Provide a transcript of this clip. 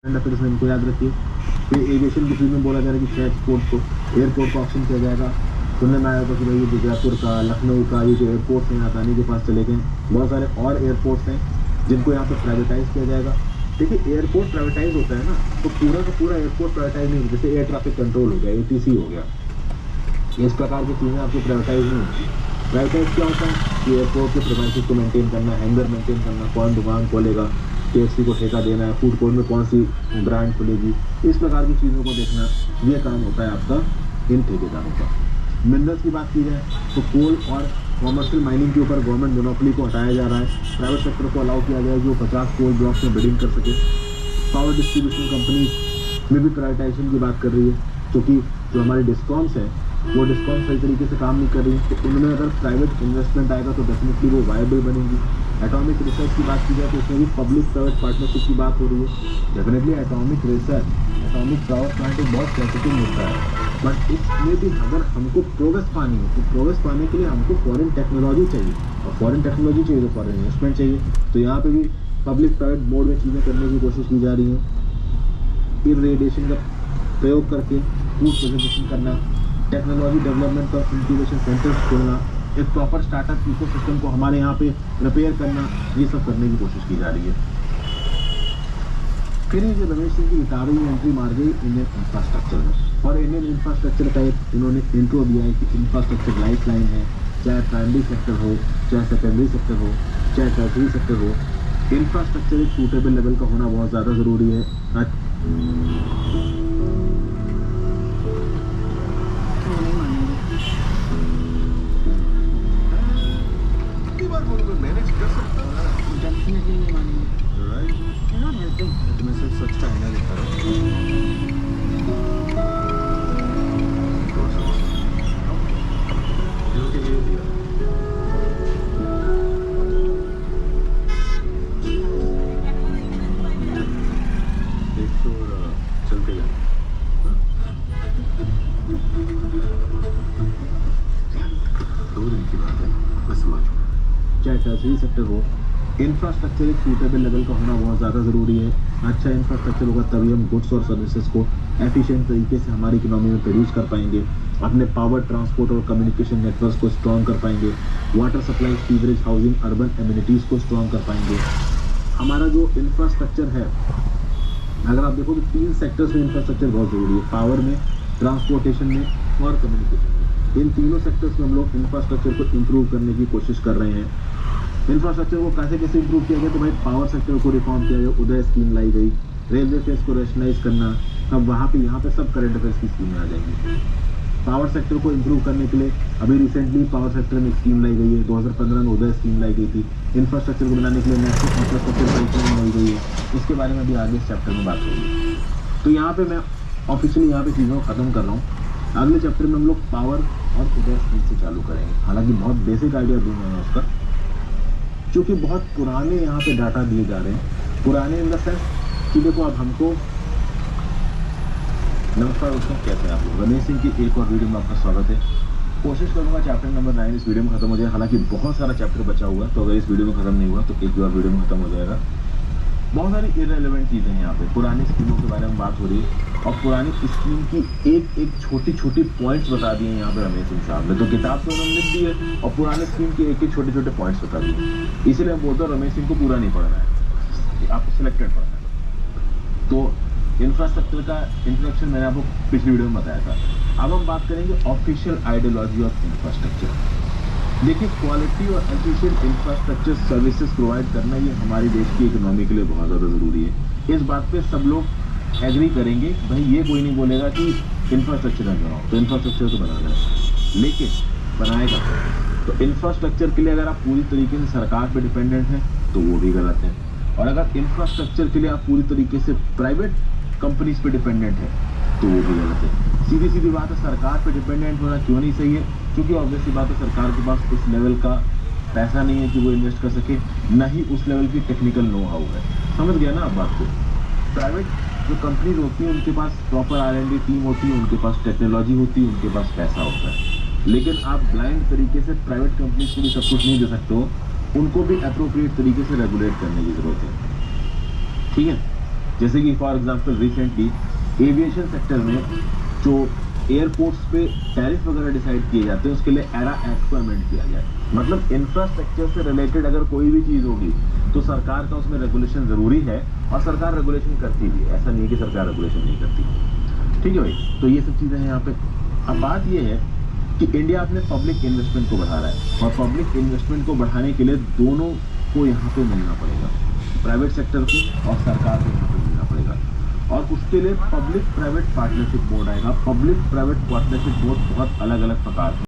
फिर इनको याद रखिए। फिर एविएशन की फील्ड में बोला जा रहा है कि 6 एयरपोर्ट का ऑप्शन किया जाएगा। सुनने में आया था कि भाई ये जयपुर का, लखनऊ का, ये जो एयरपोर्ट्स हैं अदानी के पास चले गए। बहुत सारे और एयरपोर्ट्स हैं जिनको यहाँ पे प्राइवेटाइज किया जाएगा। देखिए, एयरपोर्ट प्राइवेटाइज होता है ना, तो पूरा का पूरा एयरपोर्ट प्राइवेटाइज नहीं होता। जैसे एयर ट्रैफिक कंट्रोल हो गया, ATC हो गया, इस प्रकार की चीज़ें आपको प्राइवेटाइज नहीं होती। प्राइवेटाइज क्या होता है कि एयरपोर्ट के प्रीमाइसेस को मेंटेन करना, हैंगर मेंटेन करना, कौन दुकान खोलेगा, KFC को ठेका देना है, फूड कोर्ट में कौन सी ब्रांड खुलेगी, इस प्रकार की चीज़ों को देखना, ये काम होता है आपका इन ठेकेदारों का। मिनरल्स की बात की जाए तो कोल और कॉमर्शियल माइनिंग के ऊपर गवर्नमेंट मोनोपोली को हटाया जा रहा है। प्राइवेट सेक्टर को अलाउ किया जाए जो 50 कोल ब्लॉक्स में बिडिंग कर सके। पावर डिस्ट्रीब्यूशन कंपनी में भी प्राइवेटाइजेशन की बात कर रही है, क्योंकि जो हमारी डिस्कॉम्स है वो डिस्कॉम सही तरीके से काम नहीं कर रही है, तो उनमें अगर प्राइवेट इन्वेस्टमेंट आएगा तो डेफिनेटली वो वायबल बनेंगी। एटॉमिक रिसर्च की बात की जाए तो उसमें भी पब्लिक प्राइवेट पार्टनरशिप की बात हो रही है। Definitely atomic research, atomic power plant एक बहुत सेंसिटिव मुद्दा है, बट इसमें भी अगर हमको प्रोग्रेस पानी है तो प्रोग्रेस पाने के लिए हमको फॉरेन टेक्नोलॉजी चाहिए, और फॉरेन टेक्नोलॉजी चाहिए तो फॉरेन इन्वेस्टमेंट चाहिए। तो यहाँ पे भी पब्लिक प्राइवेट मोड में चीज़ें करने की कोशिश की जा रही है। इरेडिएशन का प्रयोग करके फूड प्रोसेसिंग करना, टेक्नोलॉजी डेवलपमेंट और इंक्यूबेशन सेंटर्स खोलना, एक प्रॉपर स्टार्टअप इकोसिस्टम को हमारे यहाँ पे रिपेयर करना, ये सब करने की कोशिश की जा रही है। फिर ये जो रमेश सिंह की गिटारी एंट्री मार गई इंडियन इंफ्रास्ट्रक्चर में, और इंडियन इंफ्रास्ट्रक्चर का एक इन्होंने इंट्रो दिया है कि इंफ्रास्ट्रक्चर लाइफ लाइन है। चाहे प्राइमरी सेक्टर हो, चाहे सेकेंडरी सेक्टर हो, चाहे टर्शरी सेक्टर हो, इंफ्रास्ट्रक्चर एक सूटेबल लेवल का होना बहुत ज़्यादा ज़रूरी है। मैनेज कर सकता हूँ, डेफिनेटली नहीं मानेंगे। राइट? You not helping. मैं सिर्फ सच का आईना दिखा रहा हूँ। जो कि ये दिया एक तो चलते जाए। दो दिन की बात है, बस समझ। चाहे टर्शरी सेक्टर हो, इंफ्रास्ट्रक्चर एक सूटेबल लेवल का होना बहुत ज़्यादा ज़रूरी है। अच्छा इंफ्रास्ट्रक्चर होगा तभी हम गुड्स और सर्विसेज को एफिशिएंट तरीके से हमारी इकोनॉमी में प्रोड्यूस कर पाएंगे, अपने पावर, ट्रांसपोर्ट और कम्युनिकेशन नेटवर्क को स्ट्रॉन्ग कर पाएंगे, water supply, sewerage, housing, urban amenities को स्ट्रॉन्ग कर पाएंगे। हमारा जो इंफ्रास्ट्रक्चर है, अगर आप देखो तो 3 सेक्टर्स में इंफ्रास्ट्रक्चर बहुत ज़रूरी है, पावर में, ट्रांसपोर्टेशन में और कम्युनिकेशन में। इन तीनों सेक्टर्स में हम लोग इंफ्रास्ट्रक्चर को इम्प्रूव करने की कोशिश कर रहे हैं। इंफ्रास्ट्रक्चर को कैसे इम्प्रूव किया गया, तो भाई पावर सेक्टर को रिफॉर्म किया गया, उदय स्कीम लाई गई, रेलवे फेस को रैशनलाइज करना। अब वहाँ पे सब करंट अफेयर्स की स्कीमें आ जाएंगी। पावर सेक्टर को इम्प्रूव करने के लिए अभी रिसेंटली पावर सेक्टर में एक स्कीम लाई गई है, 2015 में उदय स्कीम लाई गई थी। इंफ्रास्ट्रक्चर को बनाने के लिए नेशनल इंफ्रास्ट्रक्चर पाइपलाइन लाई गई है, उसके बारे में भी आगे इस चैप्टर में बात होगी। तो यहाँ पे मैं ऑफिशियली यहाँ पे चीज़ों को ख़त्म कर रहा हूँ। अगले चैप्टर में हम लोग पावर और उदय स्कीम से चालू करेंगे। हालांकि बहुत बेसिक आइडिया दूंगा मैं उसका, क्योंकि बहुत पुराने यहाँ पे डाटा दिए जा रहे हैं। पुराने इन द सेंस कि देखो, अब हमको नमस्कार दोस्तों, कैसे हैं आप लोग। रमेश सिंह की एक और वीडियो में आपका स्वागत है। कोशिश करूंगा चैप्टर नंबर 9 इस वीडियो में खत्म हो जाए। हालांकि बहुत सारा चैप्टर बचा हुआ है, तो अगर इस वीडियो में खत्म नहीं हुआ तो एक और वीडियो में खत्म हो जाएगा। बहुत सारी इररिलेवेंट चीज़ें हैं यहाँ पे, पुरानी स्कीमों के बारे में बात हो रही है, और पुरानी स्कीम की एक छोटी पॉइंट्स बता दिए यहाँ पे रमेश सिंह साहब ने। तो किताब तो उन्होंने लिख दी है और पुराने स्कीम के एक छोटे पॉइंट्स बता दिए। इसीलिए मैं बोलता हूँ रमेश सिंह को पूरा नहीं पढ़ना है, आपको सिलेक्टेड पढ़ना है। तो इंफ्रास्ट्रक्चर का इंट्रोडक्शन मैंने आपको पिछली वीडियो में बताया था। अब हम बात करेंगे ऑफिशियल आइडियोलॉजी ऑफ इंफ्रास्ट्रक्चर। देखिए, क्वालिटी और एफिशिएंट इंफ्रास्ट्रक्चर सर्विसेज प्रोवाइड करना ये हमारी देश की इकोनॉमी के लिए बहुत ज़्यादा ज़रूरी है। इस बात पे सब लोग एग्री करेंगे। भाई ये कोई नहीं बोलेगा कि इंफ्रास्ट्रक्चर ना बनाओ, तो इंफ्रास्ट्रक्चर तो बनाना है, लेकिन बनाएगा तो इंफ्रास्ट्रक्चर के लिए अगर आप पूरी तरीके से सरकार पे डिपेंडेंट हैं तो वो भी गलत है, और अगर इंफ्रास्ट्रक्चर के लिए आप पूरी तरीके से प्राइवेट कंपनीज पे डिपेंडेंट है तो वो भी गलत है। सीधी बात है, सरकार पे डिपेंडेंट होना क्यों नहीं सही है, क्योंकि ऑब्वियसली बात है सरकार के पास उस लेवल का पैसा नहीं है कि वो इन्वेस्ट कर सके, ना ही उस लेवल की टेक्निकल नो हाउ है। समझ गया ना आप बात को। प्राइवेट जो कंपनीज होती हैं उनके पास प्रॉपर R&D टीम होती है, उनके पास टेक्नोलॉजी होती है, उनके पास पैसा होता है। लेकिन आप ब्लाइंड तरीके से प्राइवेट कंपनीज को भी सब कुछ नहीं दे सकते हो, उनको भी अप्रोप्रिएट तरीके से रेगुलेट करने की जरूरत है। ठीक है, जैसे कि for example recently aviation sector में जो एयरपोर्ट्स पे टैरिफ वगैरह डिसाइड किए जाते हैं उसके लिए एरा एक्ट को अमेंड किया गया है। मतलब इंफ्रास्ट्रक्चर से रिलेटेड अगर कोई भी चीज होगी तो सरकार का उसमें रेगुलेशन जरूरी है, और सरकार रेगुलेशन करती भी है, ऐसा नहीं है कि सरकार रेगुलेशन नहीं करती। ठीक है भाई, तो ये सब चीजें हैं यहाँ पे। अब बात ये है कि इंडिया अपने पब्लिक इन्वेस्टमेंट को बढ़ा रहा है, और पब्लिक इन्वेस्टमेंट को बढ़ाने के लिए दोनों को यहाँ पे मिलना पड़ेगा, प्राइवेट सेक्टर को और सरकार को यहाँ पे मिलना पड़ेगा। और उसके लिए पब्लिक प्राइवेट पार्टनरशिप बोर्ड आएगा। पब्लिक प्राइवेट पार्टनरशिप बोर्ड बहुत अलग अलग प्रकार